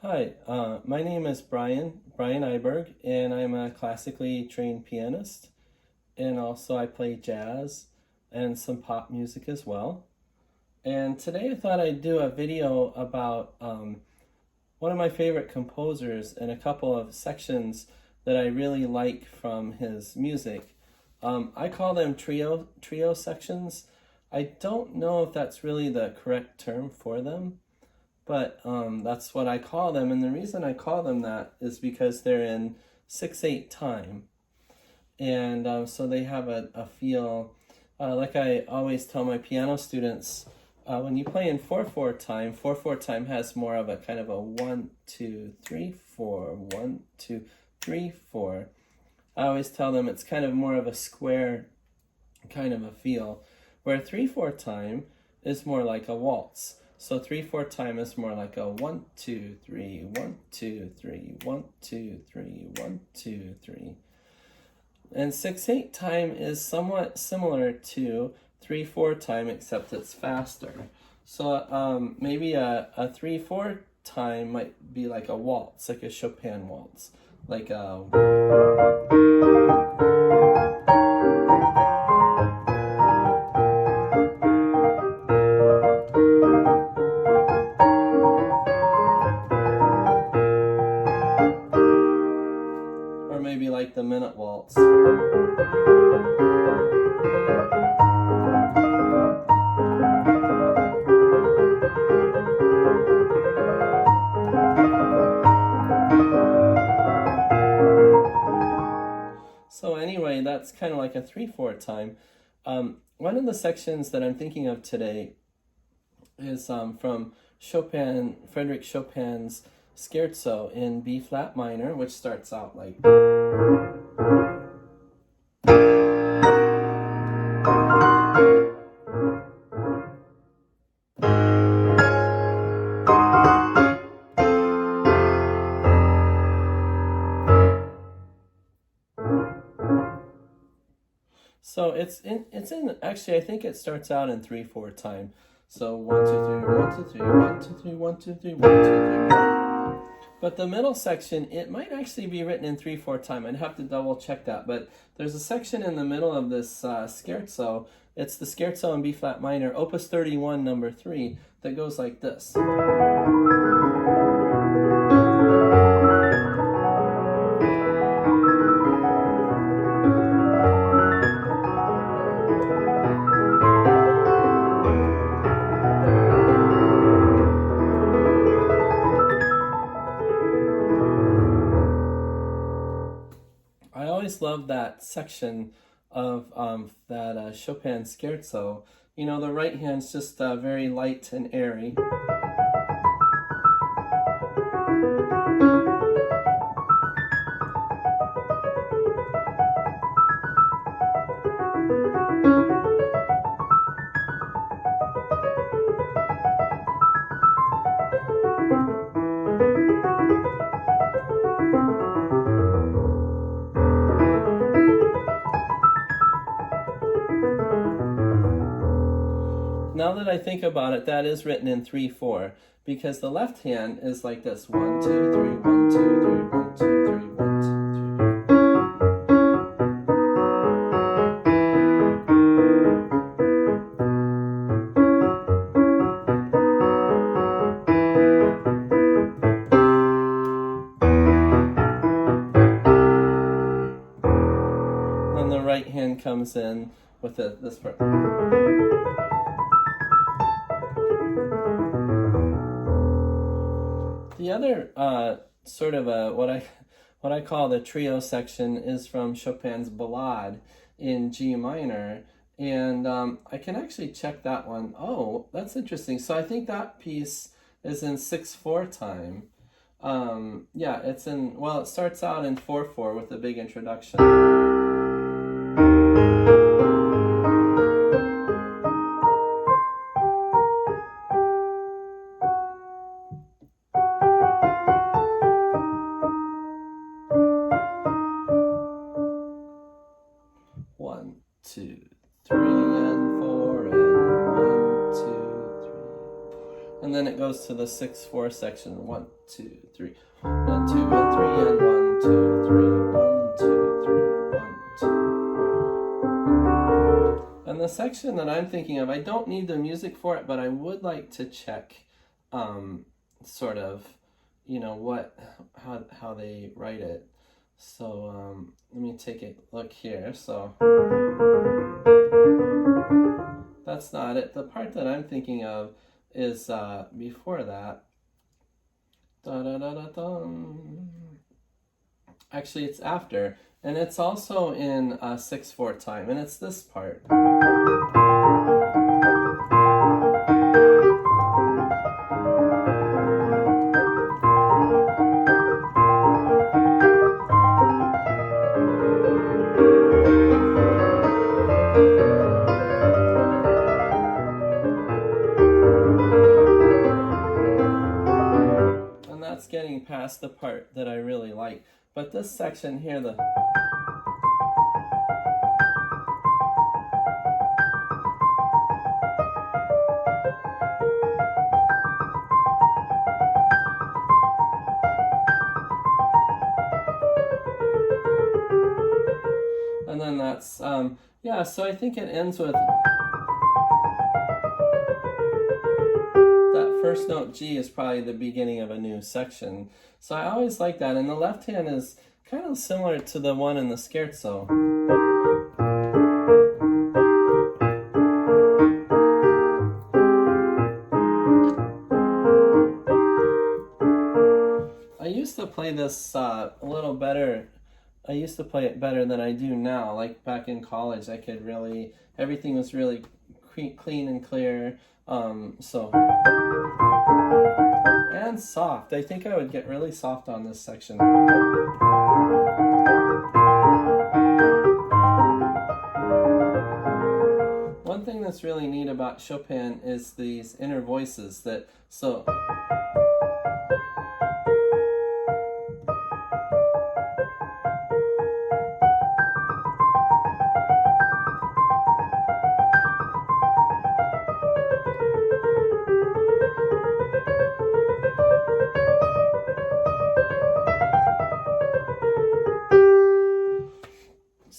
Hi, my name is Brian Iberg, and I'm a classically trained pianist, and also I play jazz and some pop music as well. And today I thought I'd do a video about one of my favorite composers and a couple of sections that I really like from his music. I call them trio sections. I don't know if that's really the correct term for them, but that's what I call them. And the reason I call them that is because they're in 6/8 time. And so they have a feel, like I always tell my piano students, when you play in 4/4 time, 4/4 time has more of a kind of a 1, 2, 3, 4, 1, 2, 3, 4. I always tell them it's kind of more of a square kind of a feel, where 3/4 time is more like a waltz. So 3/4 time is more like a 1, 2, 3, 1, 2, 3, 1, 2, 3, 1, 2, 3. And 6/8 time is somewhat similar to 3/4 time, except it's faster. So maybe a 3/4 time might be like a waltz, like a Chopin waltz, like a. Or maybe like the minute waltz. So anyway, that's kind of like a 3/4 time. One of the sections that I'm thinking of today is from Frederick Chopin's Scherzo in B flat minor, which starts out like. So it's in actually I think it starts out in 3/4 time. So 1 2 3 1 2 3 1 2 3 1 2 3 1 2 3. But the middle section, it might actually be written in 3/4 time. I'd have to double check that. But there's a section in the middle of this scherzo. It's the scherzo in B flat minor, Opus 31, number 3, that goes like this. I always love that section of that Chopin scherzo. You know, the right hand's just very light and airy. Now that I think about it, that is written in 3/4, because the left hand is like this: 1 2 3 1 2 3 1 2 3 1 2 3. Then the right hand comes in with this part. The other sort of what I call the trio section is from Chopin's Ballade in G minor, and I can actually check that one. Oh, that's interesting. So I think that piece is in 6/4 time. Yeah, it's in. Well, it starts out in 4/4 with a big introduction. One, 2, 3, and 4, and 1, 2, 3. And then it goes to the 6/4 section. 1, 2, 3. 1, 2, and 3, and 1, 2, 3, 1, 2, 3, 1, 2. And the section that I'm thinking of, I don't need the music for it, but I would like to check sort of, you know, how they write it. So let me take a look here. So that's not it. The part that I'm thinking of is before that. Da, da, da, da, da. Actually, it's after, and it's also in 6/4 time, and it's this part. Getting past the part that I really like, but this section here, and then that's yeah, so I think it ends with first note G is probably the beginning of a new section. So I always like that. And the left hand is kind of similar to the one in the scherzo. I used to play this a little better. I used to play it better than I do now. Like back in college, I could really, everything was really clean and clear. And soft. I think I would get really soft on this section. One thing that's really neat about Chopin is these inner voices that, so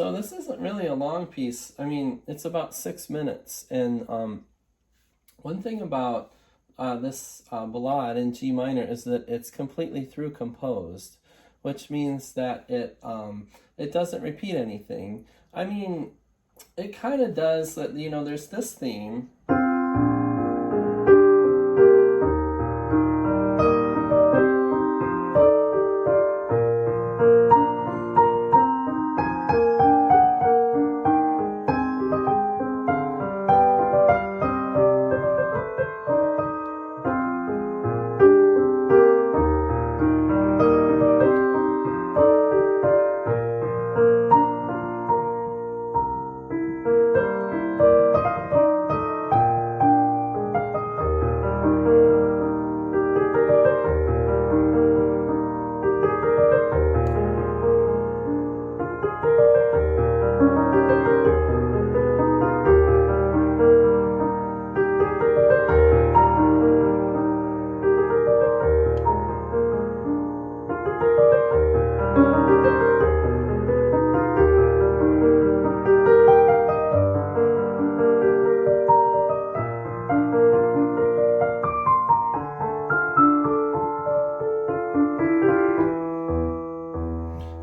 So this isn't really a long piece. I mean, it's about 6 minutes. And one thing about this ballade in G minor is that it's completely through composed, which means that it doesn't repeat anything. I mean, it kind of does. That, you know, there's this theme.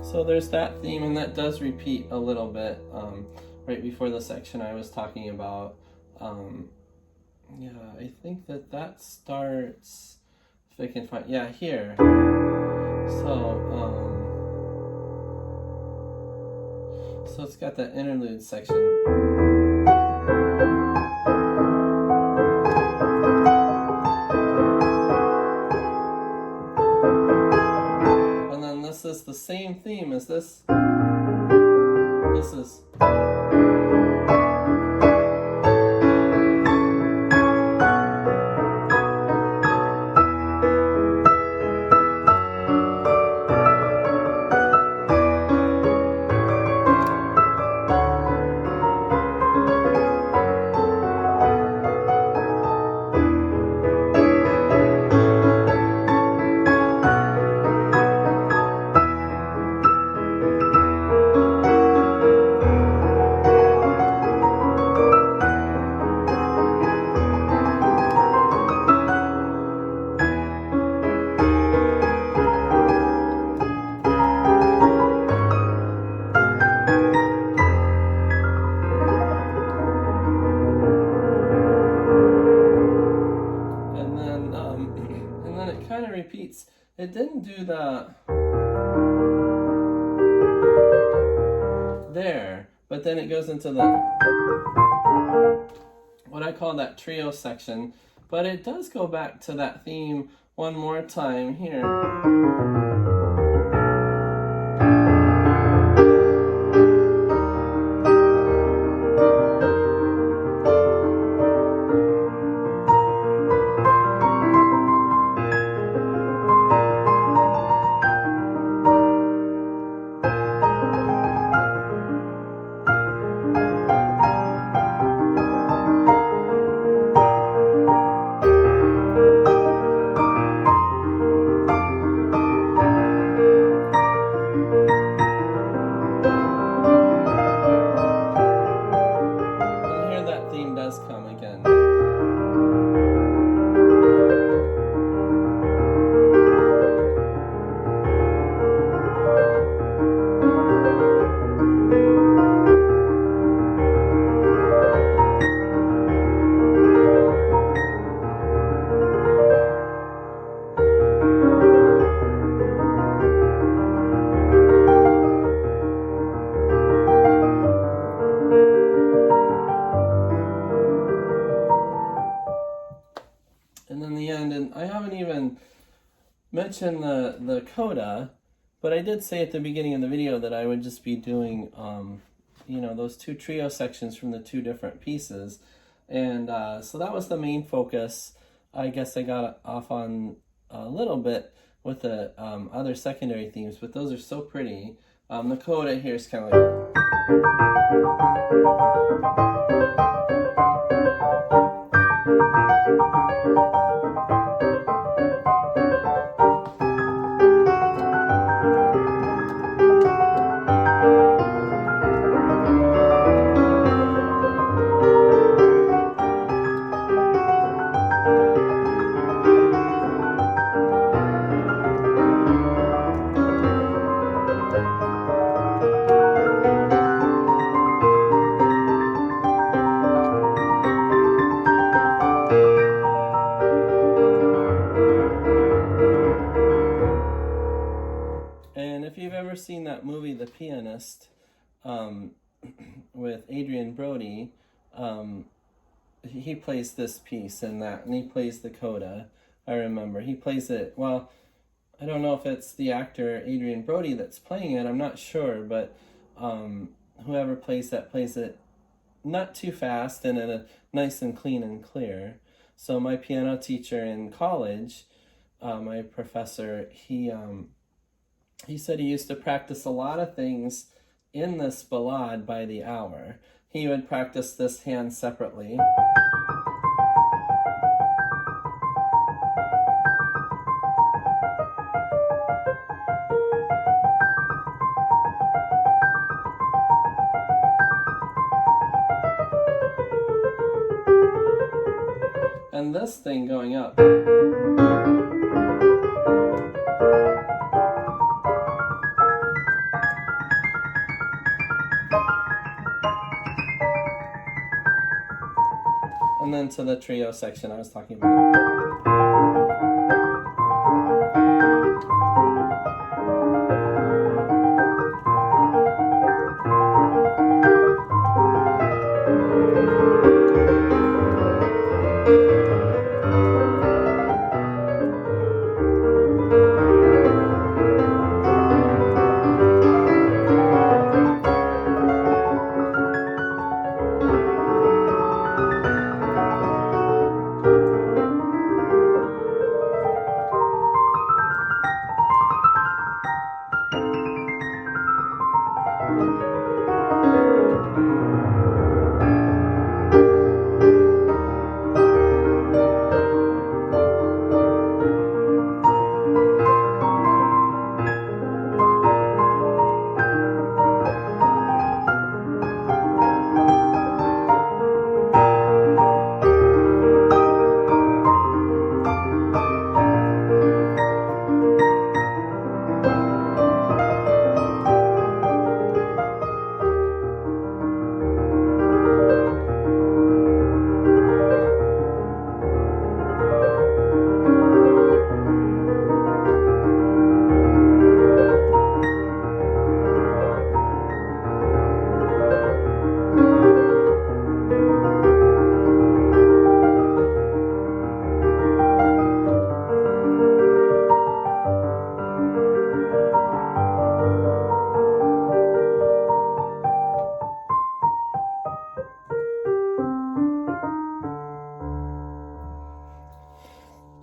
So there's that theme, and that does repeat a little bit right before the section I was talking about. Yeah, I think that starts, if I can find, yeah, here. So it's got that interlude section. This is the same theme as this. This is. repeats. It didn't do the there, but then it goes into the what I call that trio section, but it does go back to that theme one more time here. Does come again. And then the end, and I haven't even mentioned the coda, but I did say at the beginning of the video that I would just be doing, you know, those two trio sections from the two different pieces. And so that was the main focus. I guess I got off on a little bit with the other secondary themes, but those are so pretty. The coda here is kind of like... And if you've ever seen that movie, The Pianist, with Adrian Brody, he plays this piece in that, and he plays the coda. I remember he plays it. Well, I don't know if it's the actor Adrian Brody that's playing it. I'm not sure, but whoever plays it not too fast and in a nice and clean and clear. So my piano teacher in college, my professor, he said he used to practice a lot of things in this ballade by the hour. He would practice this hand separately. And this thing going up. And then to the trio section I was talking about.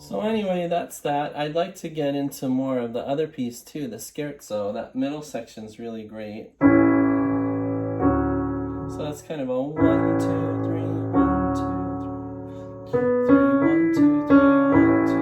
So anyway, that's that. I'd like to get into more of the other piece too, the scherzo. That middle section's really great. So that's kind of a 1, 2, 3, 1, 2, 3, 1, 2, 3, 1, 2,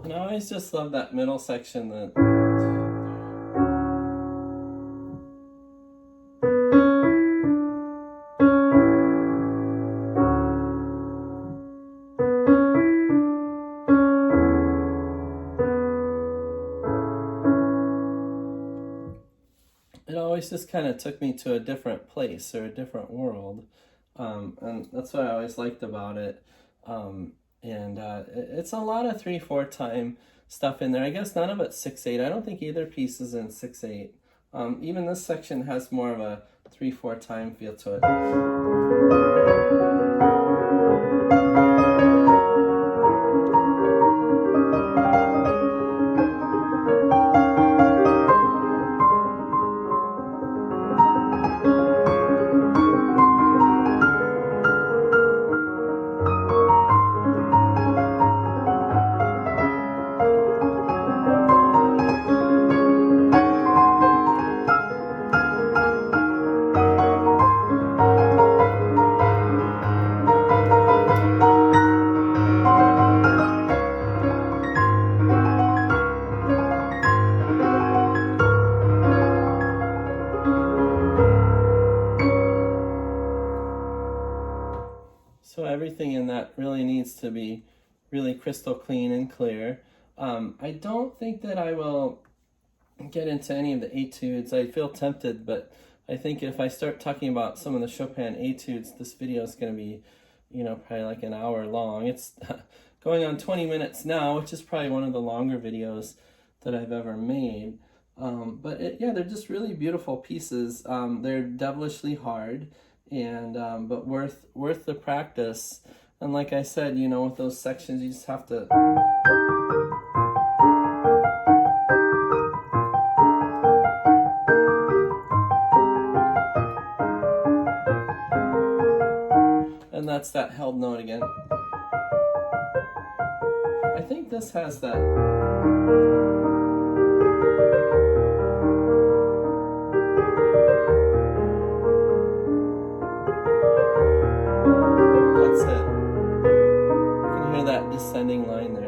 and I always just love that middle section. It always just kind of took me to a different place or a different world. And that's what I always liked about it. It's a lot of 3/4 time stuff in there. I guess none of it's 6/8. I don't think either piece is in 6/8. Even this section has more of a 3/4 time feel to it. So everything in that really needs to be really crystal clean and clear. I don't think that I will get into any of the etudes. I feel tempted, but I think if I start talking about some of the Chopin etudes, this video is going to be, probably like an hour long. It's going on 20 minutes now, which is probably one of the longer videos that I've ever made. They're just really beautiful pieces. They're devilishly hard, and but worth the practice. And like I said, with those sections, you just have to. And that's that held note again. I think this has that. That's it. You can hear that descending line there.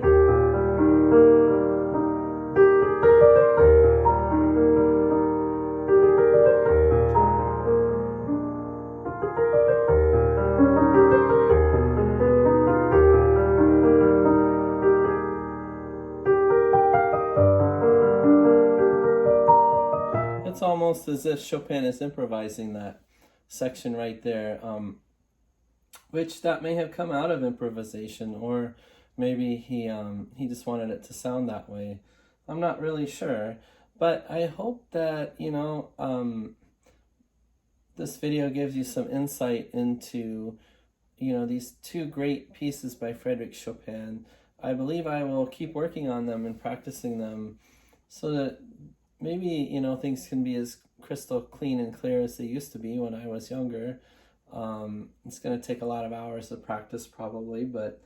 It's almost as if Chopin is improvising that section right there, which that may have come out of improvisation, or maybe he just wanted it to sound that way. I'm not really sure, but I hope that this video gives you some insight into these two great pieces by Frédéric Chopin. I believe I will keep working on them and practicing them so that maybe things can be as crystal clean and clear as they used to be when I was younger. It's going to take a lot of hours of practice probably, but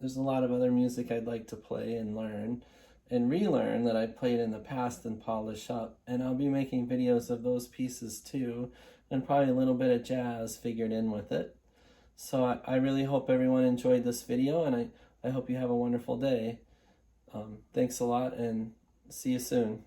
There's a lot of other music I'd like to play and learn and relearn that I played in the past and polish up. And I'll be making videos of those pieces too, and probably a little bit of jazz figured in with it. So I really hope everyone enjoyed this video, and I hope you have a wonderful day. Thanks a lot, and see you soon.